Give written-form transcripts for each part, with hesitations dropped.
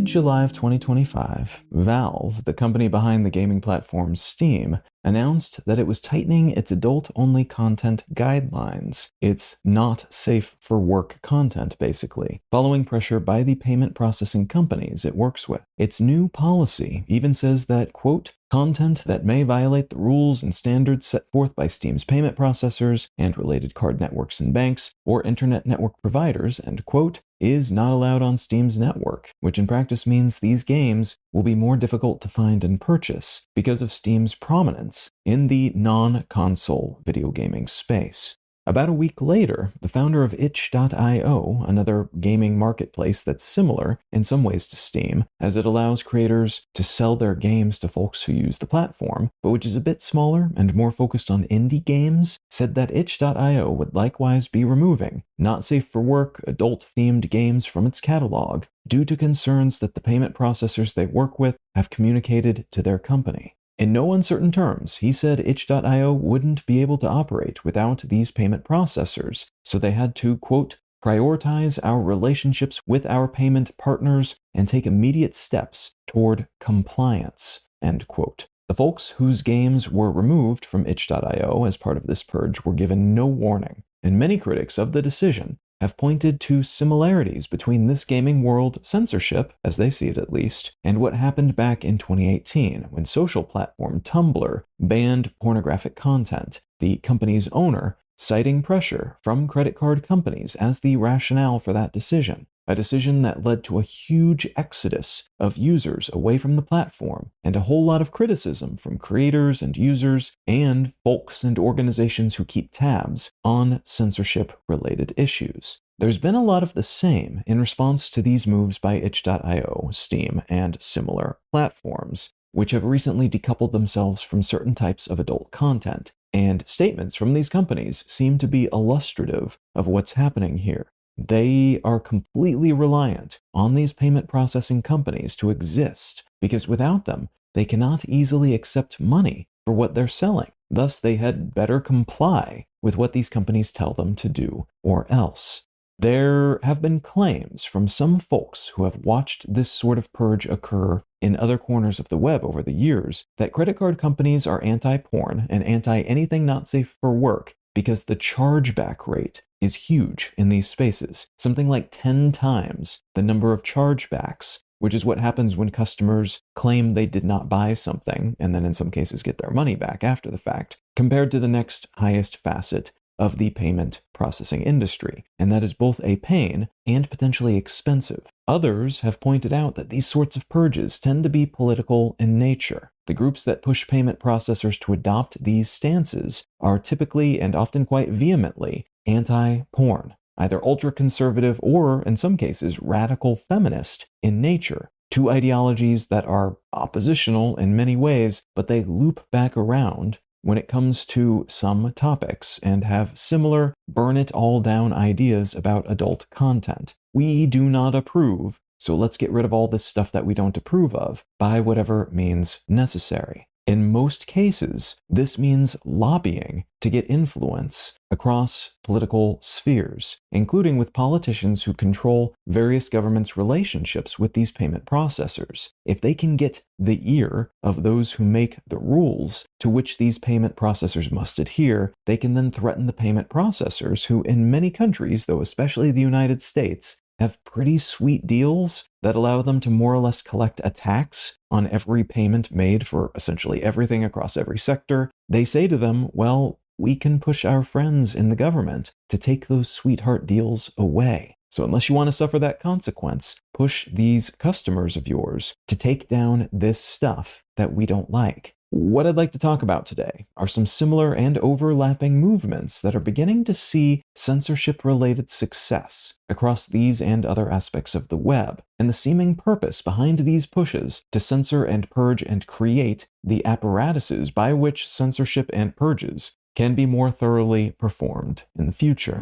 mid-July of 2025, Valve, the company behind the gaming platform Steam, announced that it was tightening its adult-only content guidelines. It's not safe for work content, basically, following pressure by the payment processing companies it works with. Its new policy even says that, quote, content that may violate the rules and standards set forth by Steam's payment processors and related card networks and banks or internet network providers, end quote, is not allowed on Steam's network, which in practice means these games will be more difficult to find and purchase because of Steam's prominence in the non-console video gaming space. About a week later, the founder of itch.io, another gaming marketplace that's similar in some ways to Steam, as it allows creators to sell their games to folks who use the platform, but which is a bit smaller and more focused on indie games, said that itch.io would likewise be removing not safe for work, adult-themed games from its catalog due to concerns that the payment processors they work with have communicated to their company. In no uncertain terms, he said itch.io wouldn't be able to operate without these payment processors, so they had to, quote, prioritize our relationships with our payment partners and take immediate steps toward compliance, end quote. The folks whose games were removed from itch.io as part of this purge were given no warning, and many critics of the decision have pointed to similarities between this gaming world censorship, as they see it at least, and what happened back in 2018 when social platform Tumblr banned pornographic content, the company's owner citing pressure from credit card companies as the rationale for that decision. A decision that led to a huge exodus of users away from the platform and a whole lot of criticism from creators and users and folks and organizations who keep tabs on censorship-related issues. There's been a lot of the same in response to these moves by itch.io, Steam, and similar platforms, which have recently decoupled themselves from certain types of adult content, and statements from these companies seem to be illustrative of what's happening here. They are completely reliant on these payment processing companies to exist, because without them, they cannot easily accept money for what they're selling. Thus, they had better comply with what these companies tell them to do, or else. There have been claims from some folks who have watched this sort of purge occur in other corners of the web over the years that credit card companies are anti-porn and anti-anything not safe for work because the chargeback rate is huge in these spaces, something like 10 times the number of chargebacks, which is what happens when customers claim they did not buy something and then in some cases get their money back after the fact, compared to the next highest facet of the payment processing industry, and that is both a pain and potentially expensive. Others have pointed out that these sorts of purges tend to be political in nature. The groups that push payment processors to adopt these stances are typically and often quite vehemently anti-porn, either ultra-conservative or, in some cases, radical feminist in nature, two ideologies that are oppositional in many ways, but they loop back around when it comes to some topics and have similar burn-it-all-down ideas about adult content. We do not approve, so let's get rid of all this stuff that we don't approve of by whatever means necessary. In most cases, this means lobbying to get influence across political spheres, including with politicians who control various governments' relationships with these payment processors. If they can get the ear of those who make the rules to which these payment processors must adhere, they can then threaten the payment processors who, in many countries, though especially the United States, have pretty sweet deals that allow them to more or less collect a tax on every payment made for essentially everything across every sector. They say to them, well, we can push our friends in the government to take those sweetheart deals away. So unless you want to suffer that consequence, push these customers of yours to take down this stuff that we don't like. What I'd like to talk about today are some similar and overlapping movements that are beginning to see censorship-related success across these and other aspects of the web, and the seeming purpose behind these pushes to censor and purge and create the apparatuses by which censorship and purges can be more thoroughly performed in the future.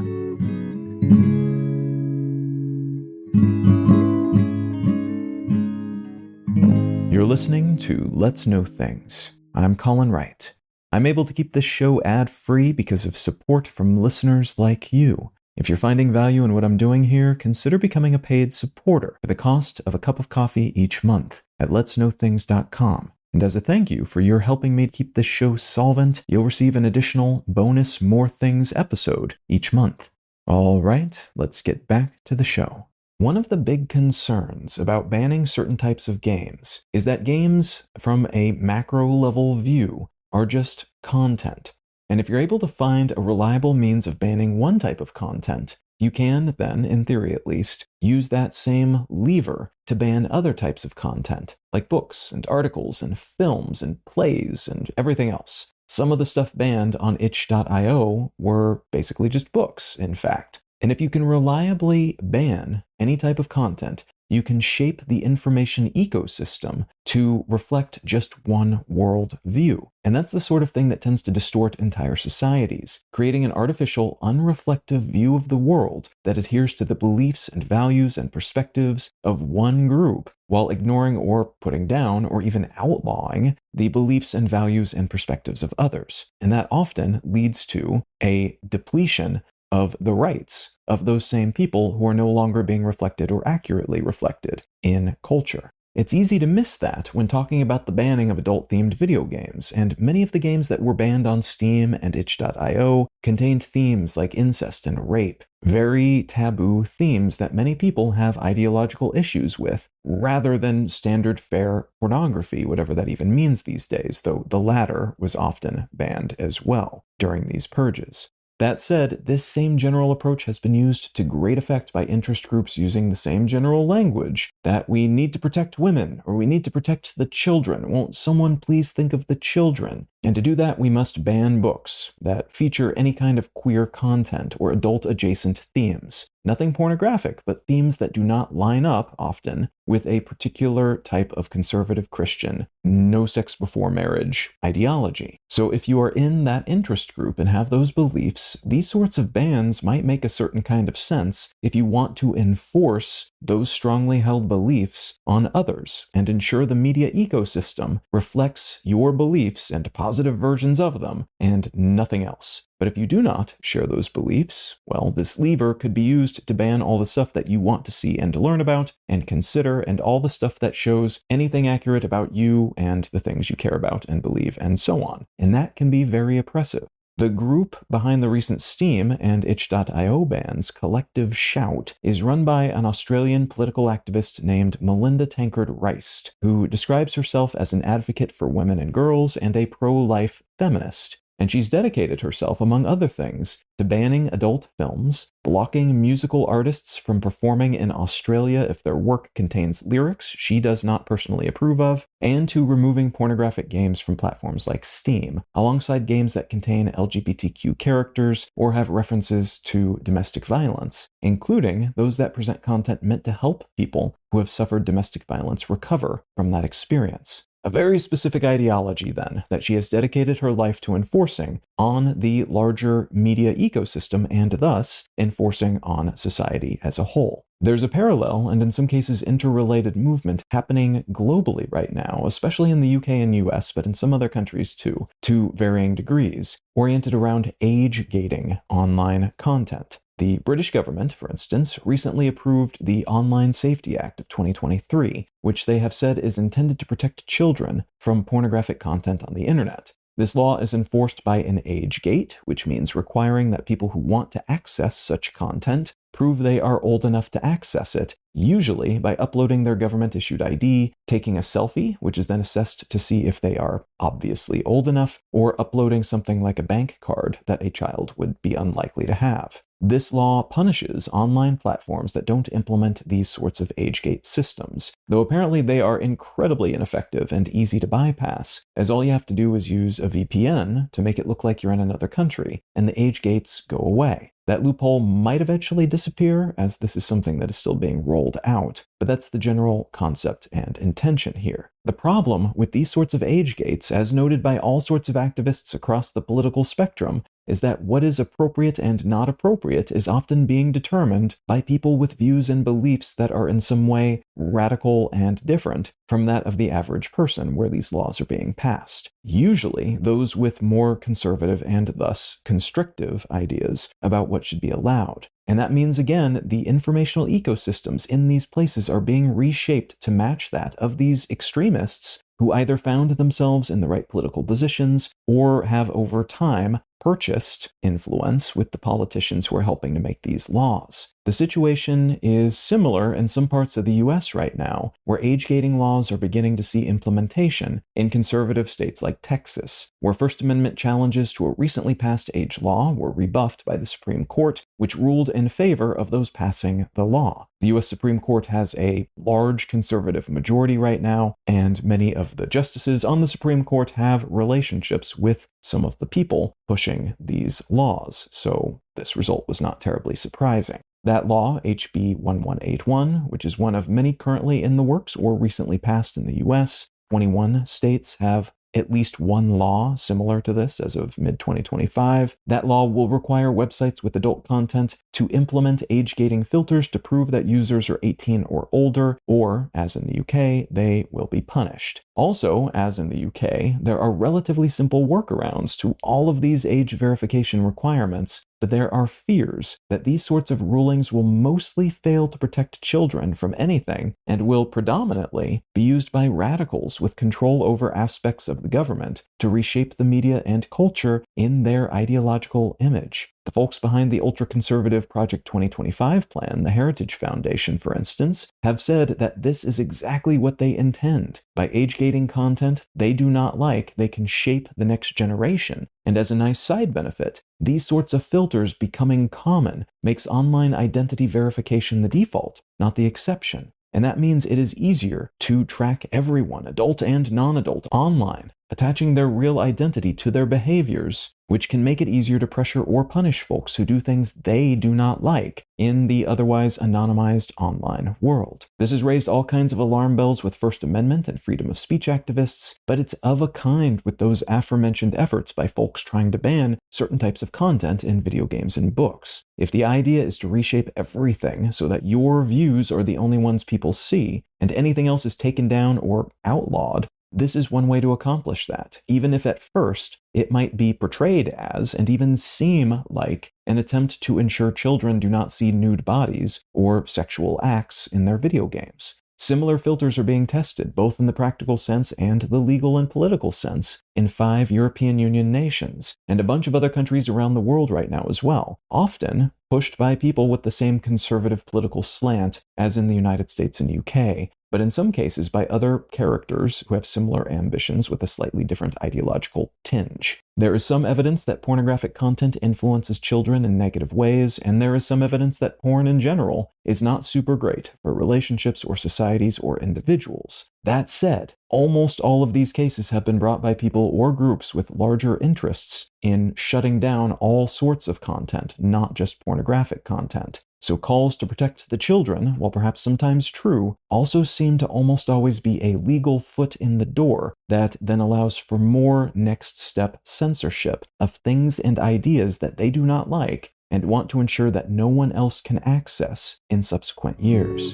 You're listening to Let's Know Things. I'm Colin Wright. I'm able to keep this show ad-free because of support from listeners like you. If you're finding value in what I'm doing here, consider becoming a paid supporter for the cost of a cup of coffee each month at letsknowthings.com. And as a thank you for your helping me keep this show solvent, you'll receive an additional bonus More Things episode each month. All right, let's get back to the show. One of the big concerns about banning certain types of games is that games, from a macro-level view, are just content. And if you're able to find a reliable means of banning one type of content, you can then, in theory at least, use that same lever to ban other types of content, like books and articles and films and plays and everything else. Some of the stuff banned on itch.io were basically just books, in fact. And if you can reliably ban any type of content, you can shape the information ecosystem to reflect just one world view. And that's the sort of thing that tends to distort entire societies, creating an artificial, unreflective view of the world that adheres to the beliefs and values and perspectives of one group, while ignoring or putting down or even outlawing the beliefs and values and perspectives of others. And that often leads to a depletion of the rights of those same people who are no longer being reflected or accurately reflected in culture. It's easy to miss that when talking about the banning of adult-themed video games, and many of the games that were banned on Steam and itch.io contained themes like incest and rape, very taboo themes that many people have ideological issues with, rather than standard fare pornography, whatever that even means these days, though the latter was often banned as well during these purges. That said, this same general approach has been used to great effect by interest groups using the same general language that we need to protect women, or we need to protect the children. Won't someone please think of the children? And to do that, we must ban books that feature any kind of queer content or adult-adjacent themes. Nothing pornographic, but themes that do not line up, often, with a particular type of conservative Christian, no sex before marriage ideology. So if you are in that interest group and have those beliefs, these sorts of bans might make a certain kind of sense if you want to enforce those strongly held beliefs on others and ensure the media ecosystem reflects your beliefs and positive versions of them and nothing else. But if you do not share those beliefs, well, this lever could be used to ban all the stuff that you want to see and learn about and consider, and all the stuff that shows anything accurate about you and the things you care about and believe, and so on. And that can be very oppressive. The group behind the recent Steam and itch.io bans, Collective Shout, is run by an Australian political activist named Melinda Tankard-Reist, who describes herself as an advocate for women and girls and a pro-life feminist. And she's dedicated herself, among other things, to banning adult films, blocking musical artists from performing in Australia if their work contains lyrics she does not personally approve of, and to removing pornographic games from platforms like Steam, alongside games that contain LGBTQ characters or have references to domestic violence, including those that present content meant to help people who have suffered domestic violence recover from that experience. A very specific ideology, then, that she has dedicated her life to enforcing on the larger media ecosystem and thus enforcing on society as a whole. There's a parallel, and in some cases interrelated, movement happening globally right now, especially in the UK and US, but in some other countries too, to varying degrees, oriented around age-gating online content. The British government, for instance, recently approved the Online Safety Act of 2023, which they have said is intended to protect children from pornographic content on the internet. This law is enforced by an age gate, which means requiring that people who want to access such content prove they are old enough to access it, usually by uploading their government-issued ID, taking a selfie, which is then assessed to see if they are obviously old enough, or uploading something like a bank card that a child would be unlikely to have. This law punishes online platforms that don't implement these sorts of age-gate systems, though apparently they are incredibly ineffective and easy to bypass, as all you have to do is use a VPN to make it look like you're in another country, and the age gates go away. That loophole might eventually disappear, as this is something that is still being rolled out, but that's the general concept and intention here. The problem with these sorts of age gates, as noted by all sorts of activists across the political spectrum, is that what is appropriate and not appropriate is often being determined by people with views and beliefs that are in some way radical and different from that of the average person where these laws are being passed. Usually, those with more conservative and thus constrictive ideas about what should be allowed. And that means, again, the informational ecosystems in these places are being reshaped to match that of these extremists who either found themselves in the right political positions or have over time purchased influence with the politicians who are helping to make these laws. The situation is similar in some parts of the US right now, where age-gating laws are beginning to see implementation in conservative states like Texas, where First Amendment challenges to a recently passed age law were rebuffed by the Supreme Court, which ruled in favor of those passing the law. The US Supreme Court has a large conservative majority right now, and many of the justices on the Supreme Court have relationships with some of the people pushing these laws, so this result was not terribly surprising. That law, HB 1181, which is one of many currently in the works or recently passed in the US, 21 states have at least one law similar to this as of mid-2025. That law will require websites with adult content to implement age-gating filters to prove that users are 18 or older, or, as in the UK, they will be punished. Also, as in the UK, there are relatively simple workarounds to all of these age verification requirements, but there are fears that these sorts of rulings will mostly fail to protect children from anything and will predominantly be used by radicals with control over aspects of the government to reshape the media and culture in their ideological image. The folks behind the ultra-conservative Project 2025 plan, the Heritage Foundation, for instance, have said that this is exactly what they intend. By age-gating content they do not like, they can shape the next generation. And as a nice side benefit, these sorts of filters becoming common makes online identity verification the default, not the exception. And that means it is easier to track everyone, adult and non-adult, online, attaching their real identity to their behaviors, which can make it easier to pressure or punish folks who do things they do not like in the otherwise anonymized online world. This has raised all kinds of alarm bells with First Amendment and freedom of speech activists, but it's of a kind with those aforementioned efforts by folks trying to ban certain types of content in video games and books. If the idea is to reshape everything so that your views are the only ones people see, and anything else is taken down or outlawed, this is one way to accomplish that, even if at first it might be portrayed as, and even seem like, an attempt to ensure children do not see nude bodies or sexual acts in their video games. Similar filters are being tested, both in the practical sense and the legal and political sense, in 5 European Union nations, and a bunch of other countries around the world right now as well, often pushed by people with the same conservative political slant as in the United States and UK, but in some cases by other characters who have similar ambitions with a slightly different ideological tinge. There is some evidence that pornographic content influences children in negative ways, and there is some evidence that porn in general is not super great for relationships or societies or individuals. That said, almost all of these cases have been brought by people or groups with larger interests in shutting down all sorts of content, not just pornographic content. So calls to protect the children, while perhaps sometimes true, also seem to almost always be a legal foot in the door that then allows for more next step censorship of things and ideas that they do not like and want to ensure that no one else can access in subsequent years.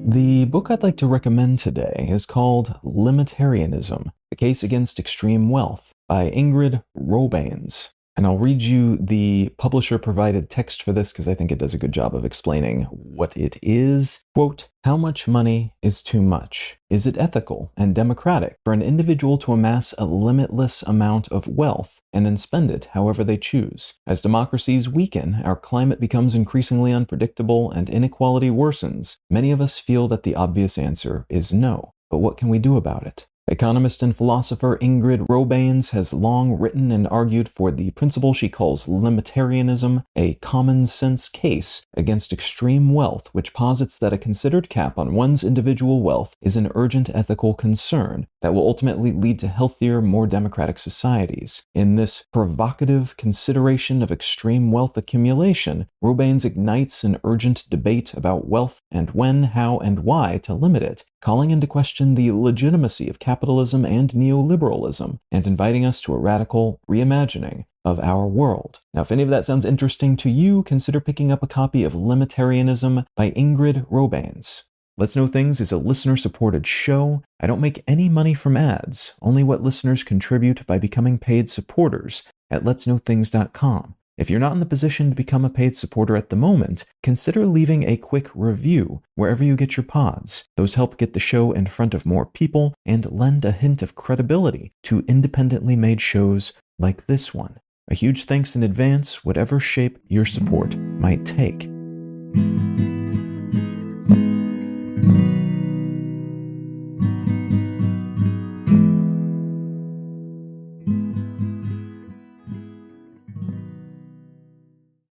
The book I'd like to recommend today is called Limitarianism: The Case Against Extreme Wealth by Ingrid Robains. And I'll read you the publisher-provided text for this because I think it does a good job of explaining what it is. Quote, "How much money is too much? Is it ethical and democratic for an individual to amass a limitless amount of wealth and then spend it however they choose? As democracies weaken, our climate becomes increasingly unpredictable and inequality worsens. Many of us feel that the obvious answer is no. But what can we do about it?" Economist and philosopher Ingrid Robains has long written and argued for the principle she calls limitarianism, a common-sense case against extreme wealth, which posits that a considered cap on one's individual wealth is an urgent ethical concern that will ultimately lead to healthier, more democratic societies. In this provocative consideration of extreme wealth accumulation, Robains ignites an urgent debate about wealth and when, how, and why to limit it, calling into question the legitimacy of capitalism and neoliberalism, and inviting us to a radical reimagining of our world. Now, if any of that sounds interesting to you, consider picking up a copy of Limitarianism by Ingrid Robains. Let's Know Things is a listener-supported show. I don't make any money from ads, only what listeners contribute by becoming paid supporters at letsknowthings.com. If you're not in the position to become a paid supporter at the moment, consider leaving a quick review wherever you get your pods. Those help get the show in front of more people and lend a hint of credibility to independently made shows like this one. A huge thanks in advance, whatever shape your support might take.